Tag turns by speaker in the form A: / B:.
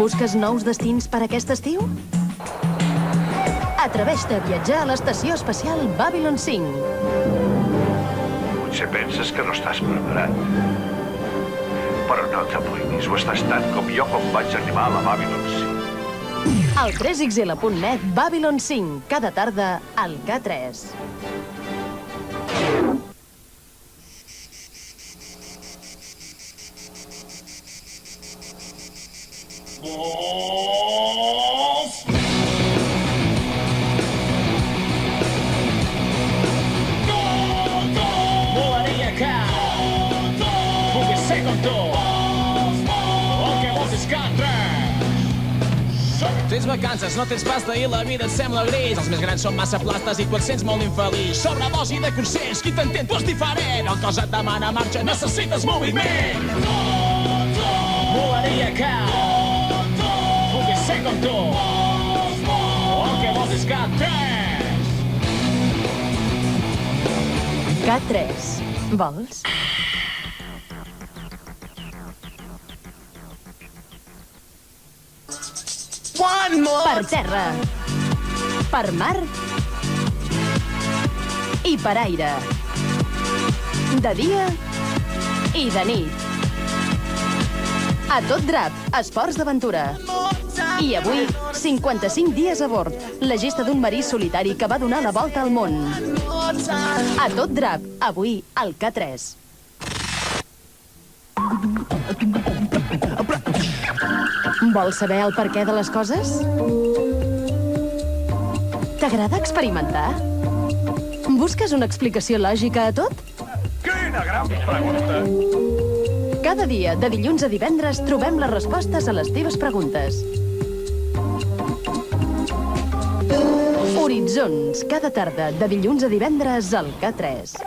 A: Busques nous destins per aquest estiu? Atreveix-te a viatjar a l'estació espacial Babylon 5.
B: Potser penses que no estàs preparat. Però no t'amoïnis, ho estàs tant com jo quan vaig arribar a la Babylon 5.
A: Al 3xl.net Babylon 5, cada tarda al K3.
C: Volaria que pugui ser com tu. El que vols és que tens vacances, no tens pasta i la vida et sembla gris. Els més grans són massa plastes i tu et sents molt infeliç. Sobredosi de consells, qui t'entén tu és diferent. El cos et demana marxa, necessites moviment. Volaria que pugui ser com tu. El que vols és que
A: K3. Vols? Per terra, per mar i per aire. De dia i de nit. A tot drap, esports d'aventura. I avui, 55 dies a bord. La gesta d'un marí solitari que va donar la volta al món. A tot drap, avui al K3. Vols saber el perquè de les coses? T'agrada experimentar? Busques una explicació lògica a tot?
B: Quina gran pregunta!
A: Cada dia, de dilluns a divendres, trobem les respostes a les teves preguntes. Horitzons, cada tarda, de dilluns a divendres al K3.